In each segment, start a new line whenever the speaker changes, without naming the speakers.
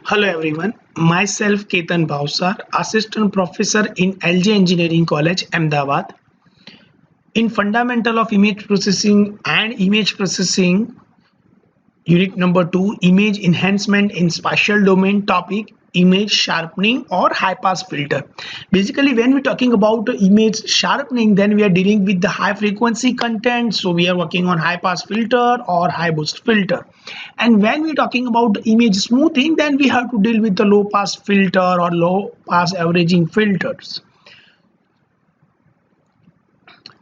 Hello everyone, myself Ketan Bhavsar, Assistant Professor in LJ Engineering College, Ahmedabad. In Fundamental of Image Processing and Image Processing, Unit number 2, Image Enhancement in Spatial Domain, topic image sharpening or high pass filter. Basically, when we're talking about image sharpening, then we are dealing with the high frequency content, so we are working on high pass filter or high boost filter. And when we're talking about image smoothing, then we have to deal with the low pass filter or low pass averaging filters.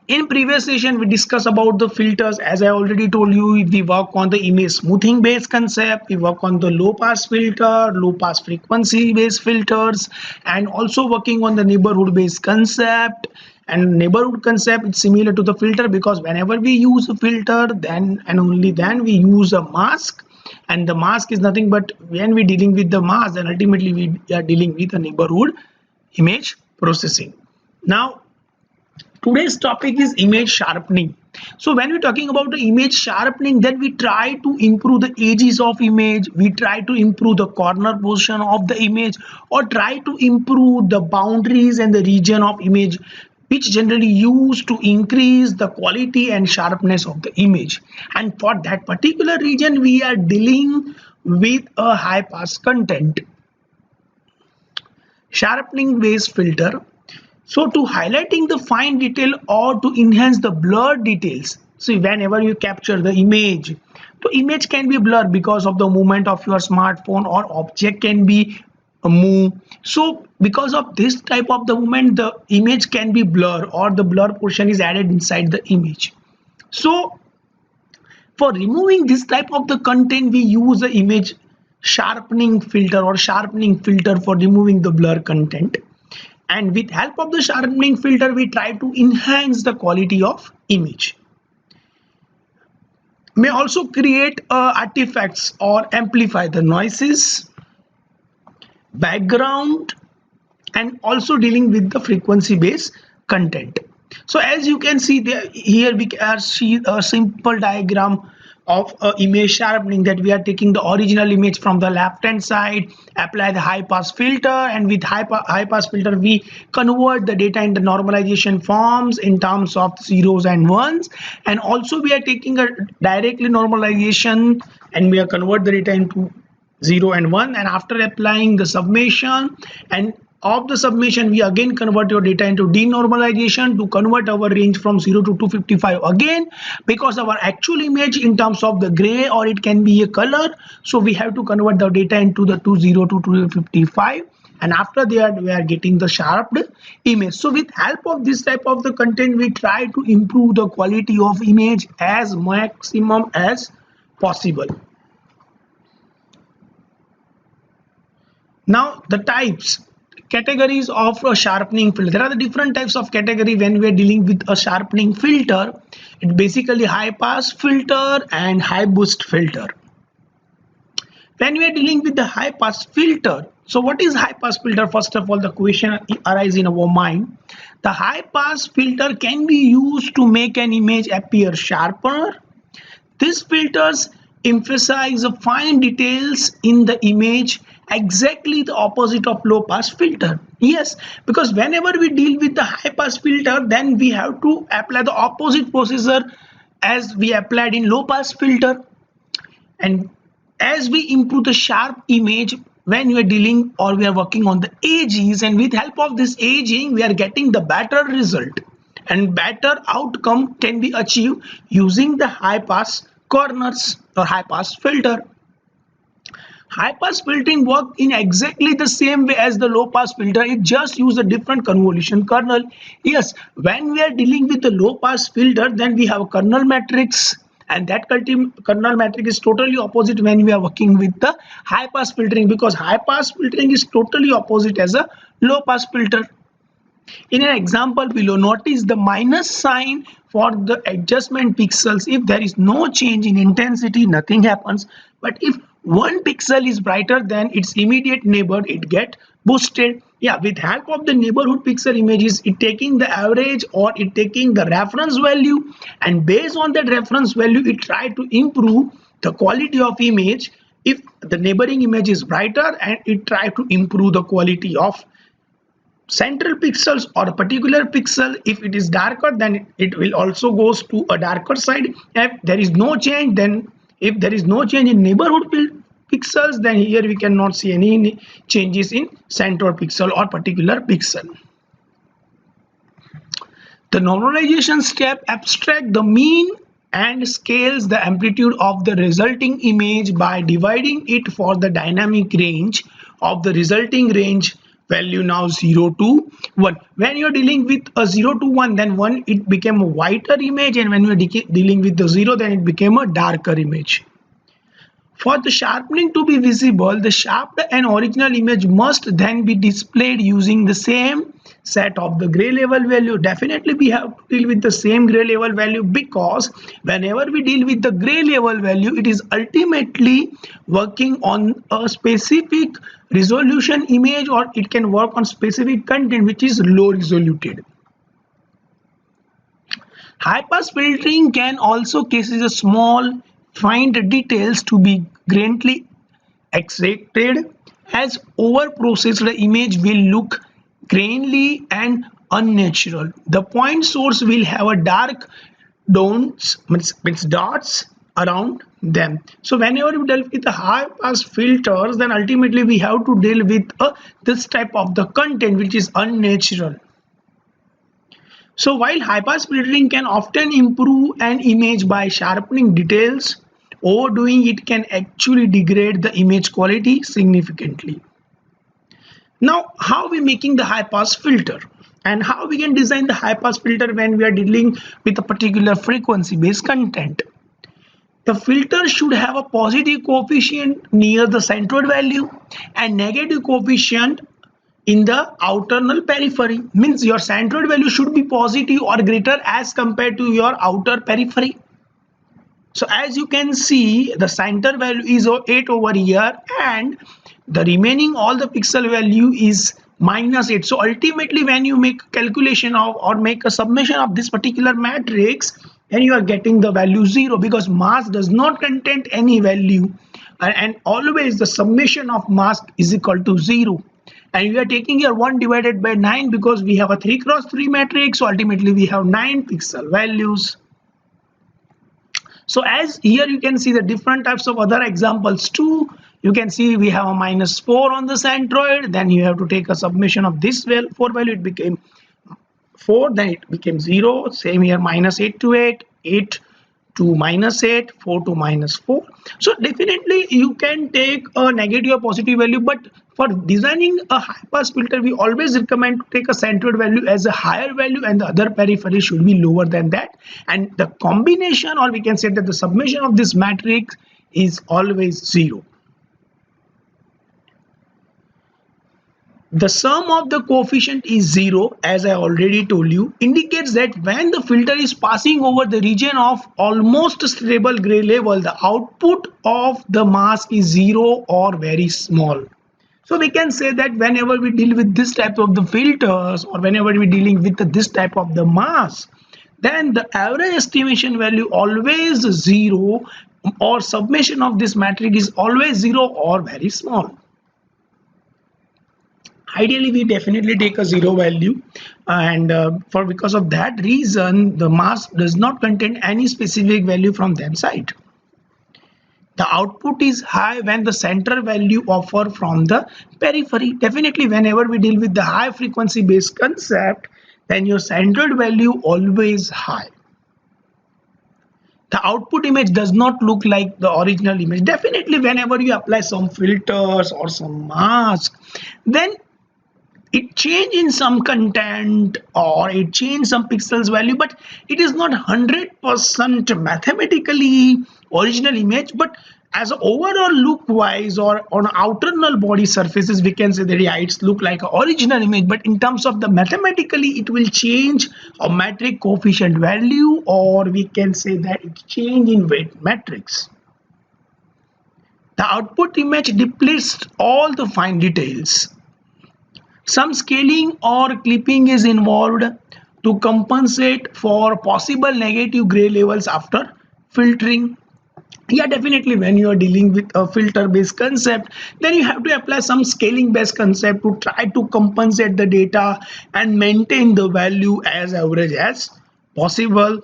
In previous session, we discussed about the filters. As I already told you, we work on the image smoothing based concept, we work on the low pass filter, low pass frequency based filters, and also working on the neighborhood based concept. And neighborhood concept is similar to the filter, because whenever we use a filter, then and only then we use a mask, and the mask is nothing but when we're dealing with the mask, then ultimately we are dealing with a neighborhood image processing. Now today's topic is image sharpening. So when we're talking about the image sharpening, then we try to improve the edges of image, we try to improve the corner position of the image, or try to improve the boundaries and the region of image, which generally used to increase the quality and sharpness of the image. And for that particular region, we are dealing with a high pass content sharpening based filter. So to highlighting the fine detail or to enhance the blur details. See, whenever you capture the image, the image can be blurred because of the movement of your smartphone, or object can be move. So because of this type of the movement, the image can be blurred, or the blur portion is added inside the image. So for removing this type of the content, we use the image sharpening filter or sharpening filter for removing the blur content. And with help of the sharpening filter, we try to enhance the quality of image. May also create artifacts or amplify the noises, background, and also dealing with the frequency based content. So as you can see there, here we can see a simple diagram of image sharpening, that we are taking the original image from the left hand side, apply the high pass filter, and with high pass filter we convert the data into normalization forms in terms of zeros and ones, and also we are taking a directly normalization and we are convert the data into 0 and 1, and after applying the summation and of the summation, we again convert your data into denormalization to convert our range from 0 to 255 again, because our actual image in terms of the gray, or it can be a color, so we have to convert the data into the 20 to 255, and after that we are getting the sharpened image. So with help of this type of the content, we try to improve the quality of image as maximum as possible. Now the categories of a sharpening filter. There are the different types of category when we are dealing with a sharpening filter. It's basically high pass filter and high boost filter. When we are dealing with the high pass filter, so what is high pass filter? First of all, the question arises in our mind. The high pass filter can be used to make an image appear sharper. These filters emphasize the fine details in the image, exactly the opposite of low pass filter. Yes, because whenever we deal with the high pass filter, then we have to apply the opposite procedure as we applied in low pass filter. And as we improve the sharp image, when we are dealing or we are working on the edges, and with help of this edging we are getting the better result, and better outcome can be achieved using the high pass corners or high pass filter. High pass filtering work in exactly the same way as the low pass filter. It just use a different convolution kernel. Yes, when we are dealing with the low pass filter, then we have a kernel matrix, and that kernel matrix is totally opposite when we are working with the high pass filtering, because high pass filtering is totally opposite as a low pass filter. In an example below, notice the minus sign for the adjustment pixels. If there is no change in intensity, nothing happens, but if one pixel is brighter than its immediate neighbor, it get boosted. Yeah, with help of the neighborhood pixel images, it taking the average or it taking the reference value, and based on that reference value it try to improve the quality of image if the neighboring image is brighter, and it try to improve the quality of central pixels or a particular pixel. If it is darker, then it will also goes to a darker side. If there is no change, then if there is no change in neighborhood pixels, then here we cannot see any changes in central pixel or particular pixel. The normalization step abstracts the mean and scales the amplitude of the resulting image by dividing it for the dynamic range of the resulting range value, now 0 to 1. When you're dealing with a 0 to 1, then 1 it became a whiter image, and when you're dealing with the 0, then it became a darker image. For the sharpening to be visible, the sharpened and original image must then be displayed using the same set of the gray level value. Definitely we have to deal with the same gray level value, because whenever we deal with the gray level value, it is ultimately working on a specific resolution image, or it can work on specific content which is low resoluted. High pass filtering can also cases a small find details to be grainly extracted. As over processed, the image will look grainy and unnatural. The point source will have a dark dots around them. So whenever we deal with the high pass filters, then ultimately we have to deal with this type of the content which is unnatural. So while high pass filtering can often improve an image by sharpening details, overdoing it can actually degrade the image quality significantly. Now, how we making the high pass filter, and how we can design the high pass filter when we are dealing with a particular frequency based content. The filter should have a positive coefficient near the centroid value and negative coefficient in the outer null periphery. Means your centroid value should be positive or greater as compared to your outer periphery. So as you can see, the center value is 8 over here, and the remaining all the pixel value is -8. So ultimately when you make calculation of or make a summation of this particular matrix, then you are getting the value 0, because mask does not contain any value, and always the summation of mask is equal to 0. And we are taking here 1 divided by 9 because we have a 3 cross 3 matrix. So ultimately we have 9 pixel values. So as here you can see the different types of other examples too. You can see we have a -4 on the centroid. Then you have to take a summation of this 4 value. It became 4. Then it became 0. Same here, -8 to 8, 8 to -8, 4 to -4. So definitely you can take a negative or positive value, but for designing a high pass filter, we always recommend to take a centroid value as a higher value, and the other periphery should be lower than that. And the combination, or we can say that the summation of this matrix is always 0. The sum of the coefficient is 0, as I already told you, indicates that when the filter is passing over the region of almost stable gray level, the output of the mask is 0 or very small. So we can say that whenever we deal with this type of the filters, or whenever we're dealing with this type of the mask, then the average estimation value always 0, or summation of this matrix is always 0 or very small. Ideally we definitely take a 0 value, and because of that reason the mask does not contain any specific value from them side. The output is high when the center value offer from the periphery. Definitely whenever we deal with the high frequency based concept, then your centered value always high. The output image does not look like the original image. Definitely whenever you apply some filters or some mask, then it change in some content or it change some pixels value, but it is not 100% mathematically original image. But as an overall look wise, or on outer null body surfaces, we can say that yeah, it's look like an original image, but in terms of the mathematically it will change a metric coefficient value, or we can say that it change in weight matrix. The output image depletes all the fine details. Some scaling or clipping is involved to compensate for possible negative gray levels after filtering. Yeah, definitely when you are dealing with a filter based concept, then you have to apply some scaling based concept to try to compensate the data and maintain the value as average as possible.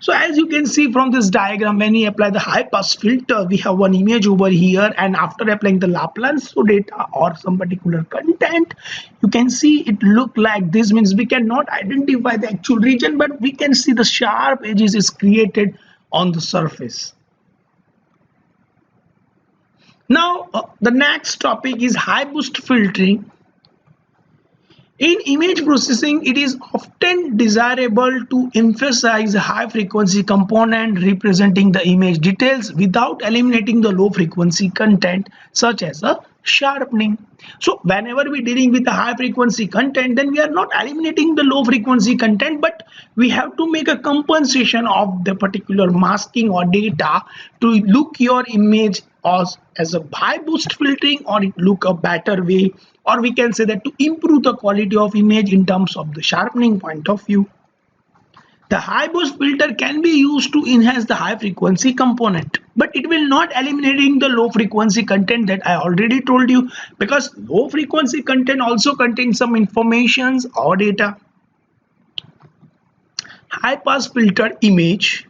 So as you can see from this diagram, when we apply the high pass filter, we have one image over here, and after applying the Laplace data or some particular content, you can see it look like this. Means we cannot identify the actual region, but we can see the sharp edges is created on the surface. Now the next topic is high boost filtering. In image processing, it is often desirable to emphasize a high frequency component representing the image details without eliminating the low frequency content such as a sharpening. So whenever we're dealing with the high frequency content, then we are not eliminating the low frequency content, but we have to make a compensation of the particular masking or data to look your image as a high boost filtering, or it look a better way, or we can say that to improve the quality of image in terms of the sharpening point of view. The high boost filter can be used to enhance the high frequency component, but it will not eliminating the low frequency content that I already told you, because low frequency content also contains some informations or data. High pass filter image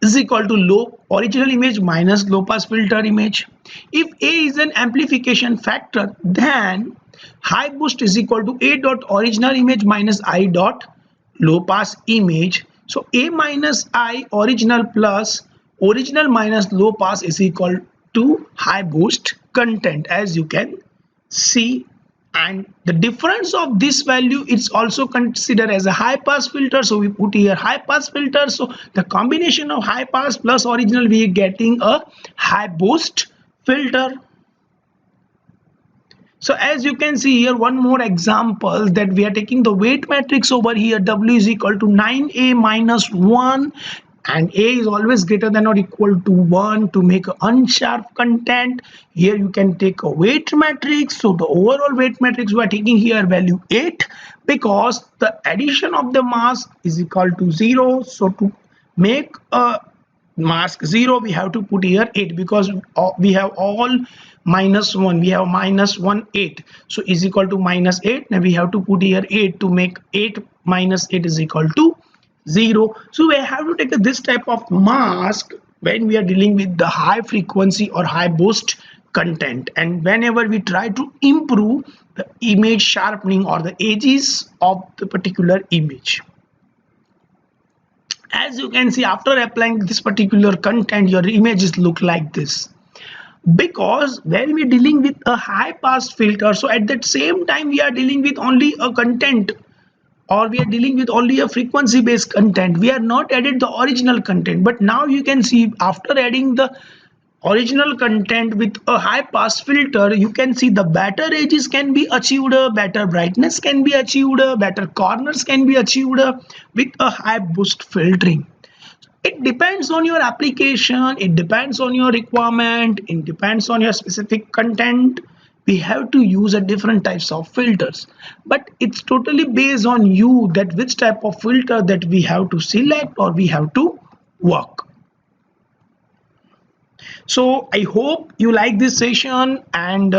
is equal to low original image minus low pass filter image. If A is an amplification factor, then high boost is equal to A dot original image minus I dot low pass image. So A minus I original plus original minus low pass is equal to high boost content, as you can see. And the difference of this value is also considered as a high pass filter, so we put here high pass filter. So the combination of high pass plus original, we are getting a high boost filter. So as you can see here, one more example, that we are taking the weight matrix over here. W is equal to 9a minus 1, and A is always greater than or equal to 1 to make unsharp content. Here you can take a weight matrix. So the overall weight matrix we are taking here value 8, because the addition of the mask is equal to 0. So to make a mask 0, we have to put here 8, because we have all minus 1, we have minus 1 8, so is equal to minus 8. Now we have to put here 8 to make 8 minus 8 is equal to 0. So we have to take this type of mask when we are dealing with the high frequency or high boost content, and whenever we try to improve the image sharpening or the edges of the particular image. As you can see, after applying this particular content, your images look like this. Because when we're dealing with a high pass filter, so at that same time we are dealing with only a content, or we are dealing with only a frequency based content, we are not added the original content. But now you can see, after adding the original content with a high pass filter, you can see the better edges can be achieved, better brightness can be achieved, better corners can be achieved with a high boost filtering. It depends on your application, it depends on your requirement, it depends on your specific content. We have to use a different types of filters, but it's totally based on you that which type of filter that we have to select or we have to work. So I hope you like this session, and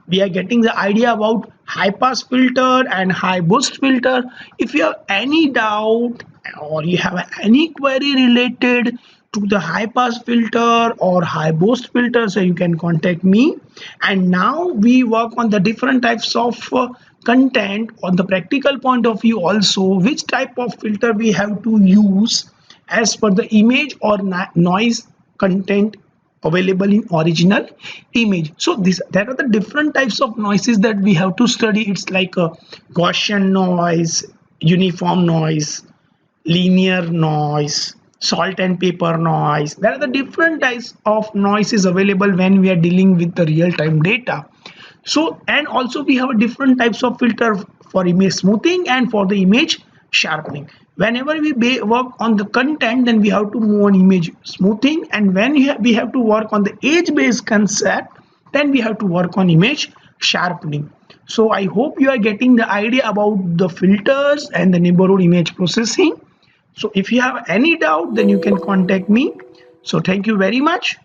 we are getting the idea about high pass filter and high boost filter. If you have any doubt or you have any query related to the high pass filter or high boost filter, so you can contact me. And now we work on the different types of content on the practical point of view, also which type of filter we have to use as per the image or noise content available in original image. So there are the different types of noises that we have to study. It's like a Gaussian noise, uniform noise, linear noise, salt and pepper noise. There are the different types of noises available when we are dealing with the real-time data. So, and also we have a different types of filter for image smoothing and for the image sharpening. Whenever we work on the content, then we have to move on image smoothing, and when we have to work on the edge based concept, then we have to work on image sharpening. So I hope you are getting the idea about the filters and the neighborhood image processing. So if you have any doubt, then you can contact me. So thank you very much.